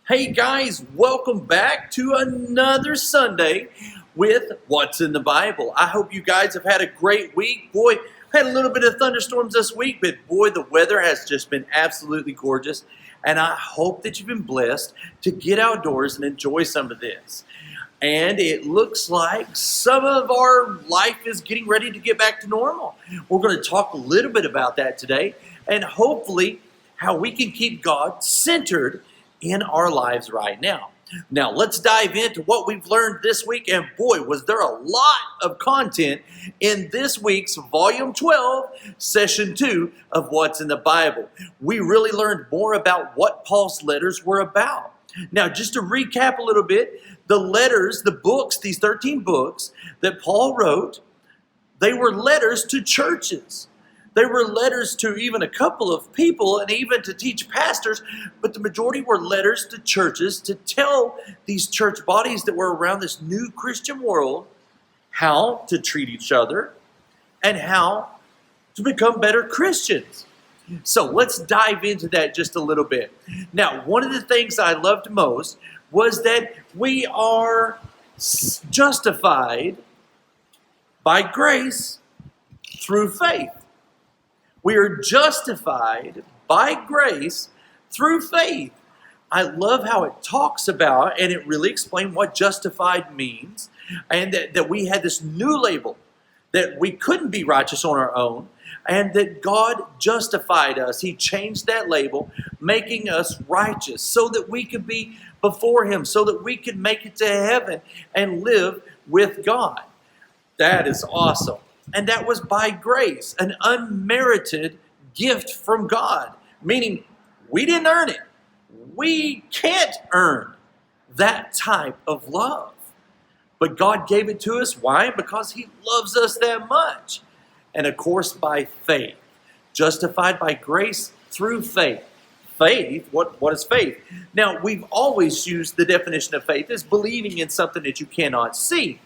Hey guys, welcome back to another Sunday with What's in the Bible. I hope you guys have had a great week. Boy, had a little bit of thunderstorms this week, but boy, the weather has just been absolutely gorgeous. And I hope that you've been blessed to get outdoors and enjoy some of this. And it looks like some of our life is getting ready to get back to normal. We're going to talk a little bit about that today, and hopefully how we can keep God centered in our lives right now. Now, let's dive into what we've learned this week. And boy, was there a lot of content in this week's Volume 12, Session 2 of What's in the Bible. We really learned more about what Paul's letters were about. Now, just to recap a little bit, the letters, the books, these 13 books that Paul wrote, they were letters to churches. They were letters to even a couple of people and even to teach pastors, but the majority were letters to churches to tell these church bodies that were around this new Christian world how to treat each other and how to become better Christians. So let's dive into that just a little bit. Now, one of the things I loved most was that we are justified by grace through faith. We are justified by grace through faith. I love how it talks about, and it really explained what justified means, and that we had this new label, that we couldn't be righteous on our own, and that God justified us. He changed that label, making us righteous so that we could be before Him, so that we could make it to heaven and live with God. That is awesome. And that was by grace, an unmerited gift from God, meaning we didn't earn it. We can't earn that type of love. But God gave it to us. Why? Because He loves us that much. And of course, by faith. Justified by grace through faith. Faith, what is faith? Now, we've always used the definition of faith as believing in something that you cannot see,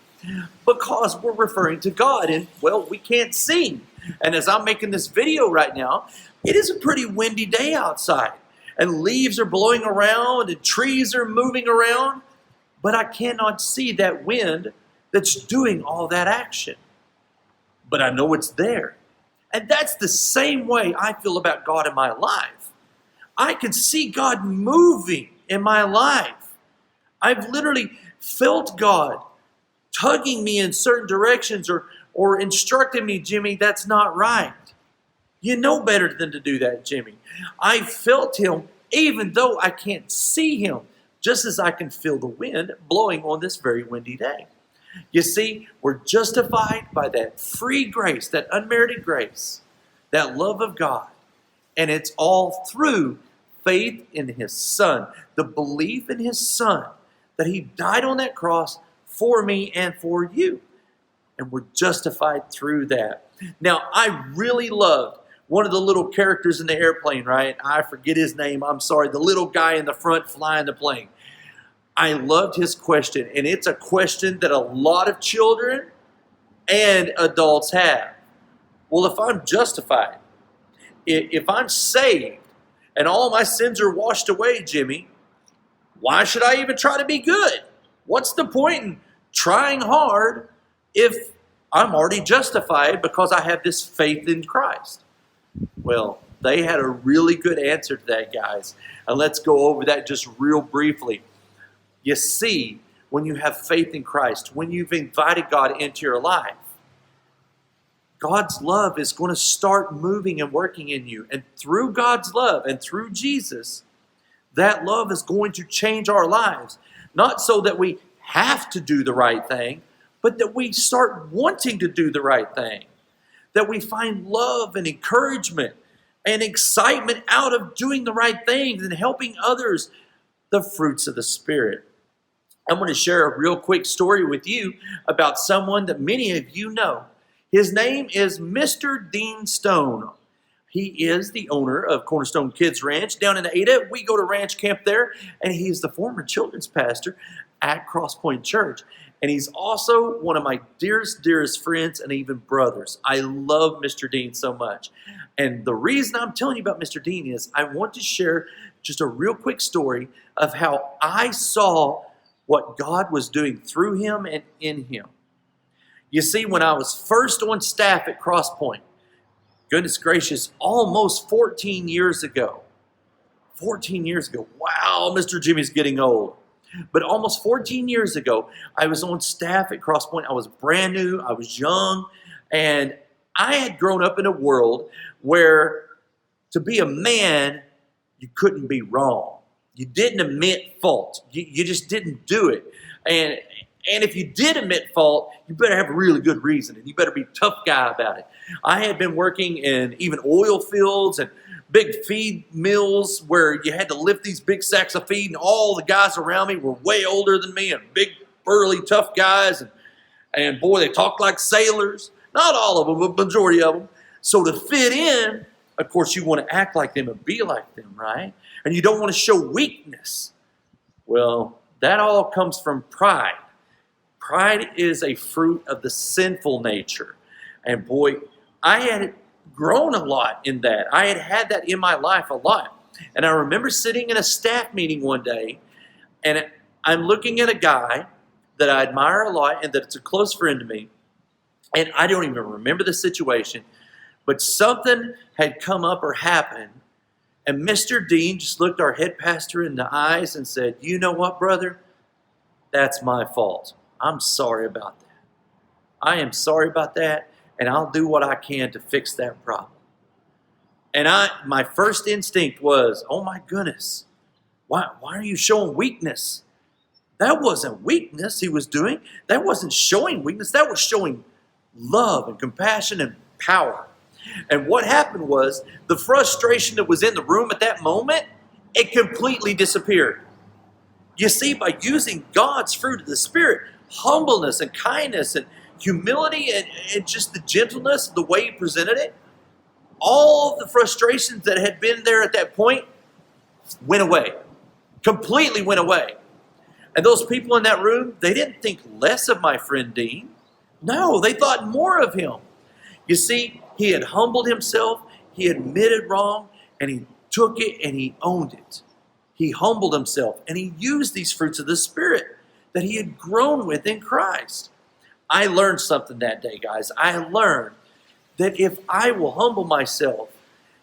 because we're referring to God, and well, we can't see. And as I'm making this video right now, it is a pretty windy day outside, and leaves are blowing around and trees are moving around, but I cannot see that wind that's doing all that action. But I know it's there. And that's the same way I feel about God in my life. I can see God moving in my life. I've literally felt God tugging me in certain directions or instructing me, Jimmy, that's not right. You know better than to do that, Jimmy. I felt Him even though I can't see Him, just as I can feel the wind blowing on this very windy day. You see, we're justified by that free grace, that unmerited grace, that love of God. And it's all through faith in His Son, the belief in His Son, that He died on that cross for me and for you. And we're justified through that. Now, I really loved one of the little characters in the airplane, right? I forget his name. I'm sorry. The little guy in the front flying the plane. I loved his question. And it's a question that a lot of children and adults have. Well, if I'm justified, if I'm saved, and all my sins are washed away, Jimmy, why should I even try to be good? What's the point in trying hard if I'm already justified because I have this faith in Christ? Well, they had a really good answer to that, guys. And let's go over that just real briefly. You see, when you have faith in Christ, when you've invited God into your life, God's love is going to start moving and working in you. And through God's love and through Jesus, that love is going to change our lives. Not so that we have to do the right thing, but that we start wanting to do the right thing. That we find love and encouragement and excitement out of doing the right things and helping others, the fruits of the Spirit. I'm going to share a real quick story with you about someone that many of you know. His name is Mr. Dean Stone. He is the owner of Cornerstone Kids Ranch down in Ada. We go to ranch camp there, and he's the former children's pastor at Cross Point Church. And he's also one of my dearest friends and even brothers. I love Mr. Dean so much. And the reason I'm telling you about Mr. Dean is I want to share just a real quick story of how I saw what God was doing through him and in him. You see, when I was first on staff at Cross Point, goodness gracious, almost 14 years ago. 14 years ago. Wow, Mr. Jimmy's getting old. But almost 14 years ago, I was on staff at Cross Point. I was brand new. I was young. And I had grown up in a world where to be a man, you couldn't be wrong. You didn't admit fault. You just didn't do it. And if you did admit fault, you better have a really good reason, and you better be a tough guy about it. I had been working in even oil fields and big feed mills where you had to lift these big sacks of feed, and all the guys around me were way older than me and big, burly, tough guys. And boy, they talked like sailors. Not all of them, but the majority of them. So to fit in, of course, you want to act like them and be like them, right? And you don't want to show weakness. Well, that all comes from pride. Pride is a fruit of the sinful nature. And boy, I had grown a lot in that. I had had that in my life a lot. And I remember sitting in a staff meeting one day, and I'm looking at a guy that I admire a lot and that's a close friend to me. And I don't even remember the situation, but something had come up or happened. And Mr. Dean just looked our head pastor in the eyes and said, "You know what, brother? That's my fault. I'm sorry about that. I am sorry about that, and I'll do what I can to fix that problem." And my first instinct was, oh my goodness, why are you showing weakness? That wasn't weakness he was doing. That wasn't showing weakness. That was showing love and compassion and power. And what happened was the frustration that was in the room at that moment, it completely disappeared. You see, by using God's fruit of the Spirit, humbleness and kindness and humility and just the gentleness, the way he presented it, all of the frustrations that had been there at that point went away, completely went away. And those people in that room, they didn't think less of my friend Dean. No, they thought more of him. You see, he had humbled himself, he admitted wrong, and he took it and he owned it. He humbled himself and he used these fruits of the Spirit that he had grown with in Christ. I learned something that day, guys. I learned that if I will humble myself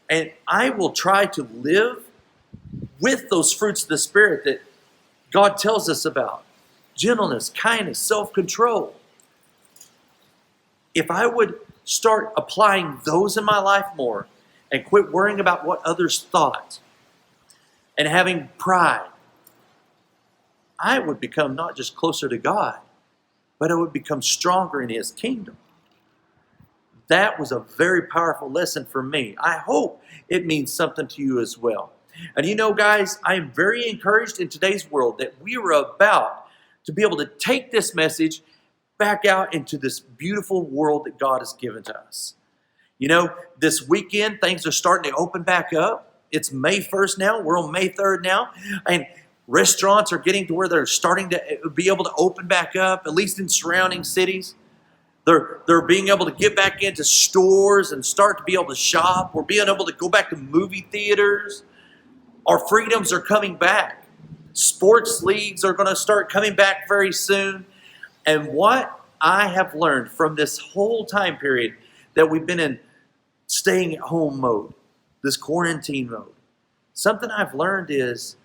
and I will try to live with those fruits of the Spirit that God tells us about, gentleness, kindness, self-control, if I would start applying those in my life more and quit worrying about what others thought and having pride, I would become not just closer to God, but I would become stronger in his kingdom. That was a very powerful lesson for me. I hope it means something to you as well. And you know, guys, I am very encouraged in today's world that we are about to be able to take this message back out into this beautiful world that God has given to us. You know, this weekend, things are starting to open back up. It's May 1st now. We're on May 3rd now. And restaurants are getting to where they're starting to be able to open back up, at least in surrounding cities. They're being able to get back into stores and start to be able to shop. We're being able to go back to movie theaters. Our freedoms are coming back. Sports leagues are going to start coming back very soon. And what I have learned from this whole time period that we've been in staying at home mode, this quarantine mode, something I've learned is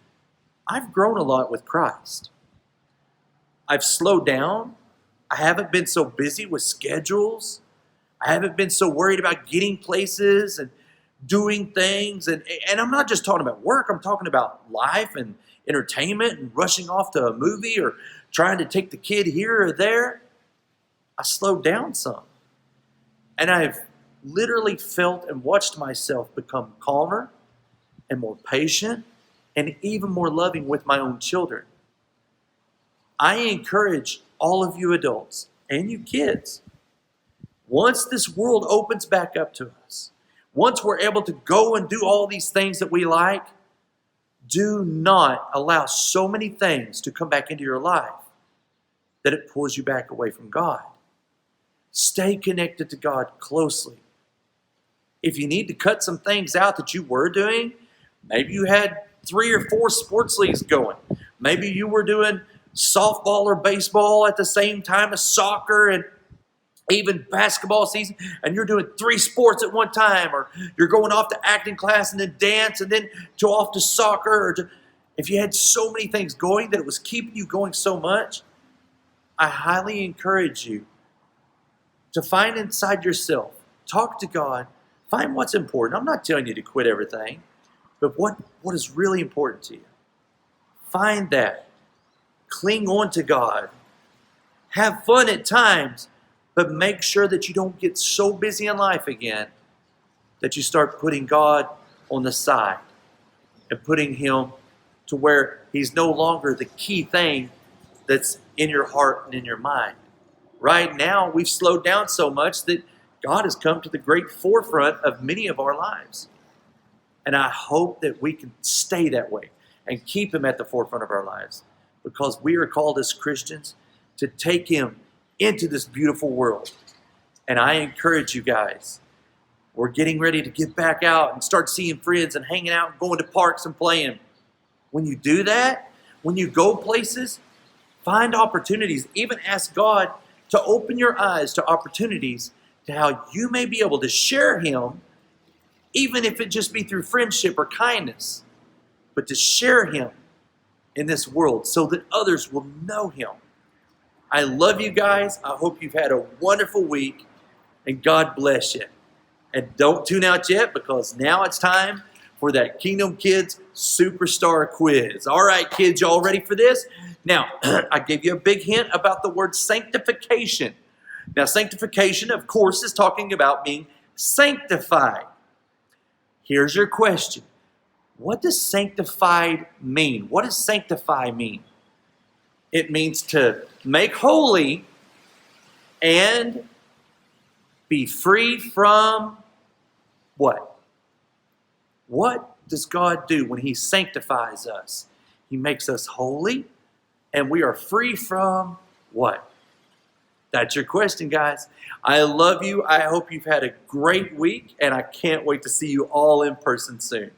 I've grown a lot with Christ. I've slowed down. I haven't been so busy with schedules. I haven't been so worried about getting places and doing things. And I'm not just talking about work. I'm talking about life and entertainment and rushing off to a movie or trying to take the kid here or there. I slowed down some. And I've literally felt and watched myself become calmer and more patient and even more loving with my own children. I encourage all of you adults and you kids, once this world opens back up to us, once we're able to go and do all these things that we like, do not allow so many things to come back into your life that it pulls you back away from God. Stay connected to God closely. If you need to cut some things out that you were doing, maybe you had 3 or 4 sports leagues going. Maybe you were doing softball or baseball at the same time as soccer and even basketball season, and you're doing 3 sports at one time, or you're going off to acting class and then dance and then off to soccer. If you had so many things going that it was keeping you going so much, I highly encourage you to find inside yourself, talk to God, find what's important. I'm not telling you to quit everything, but what is really important to you. Find that. Cling on to God. Have fun at times, but make sure that you don't get so busy in life again that you start putting God on the side and putting Him to where He's no longer the key thing that's in your heart and in your mind. Right now, we've slowed down so much that God has come to the great forefront of many of our lives. And I hope that we can stay that way and keep Him at the forefront of our lives, because we are called as Christians to take Him into this beautiful world. And I encourage you guys, we're getting ready to get back out and start seeing friends and hanging out and going to parks and playing. When you do that, when you go places, find opportunities. Even ask God to open your eyes to opportunities to how you may be able to share Him, even if it just be through friendship or kindness, but to share Him in this world so that others will know Him. I love you guys. I hope you've had a wonderful week, and God bless you. And don't tune out yet, because now it's time for that Kingdom Kids Superstar Quiz. All right, kids, y'all ready for this? Now, I gave you a big hint about the word sanctification. Now, sanctification, of course, is talking about being sanctified. Here's your question. What does sanctified mean? What does sanctify mean? It means to make holy and be free from what? What does God do when He sanctifies us? He makes us holy, and we are free from what? That's your question, guys. I love you. I hope you've had a great week, and I can't wait to see you all in person soon.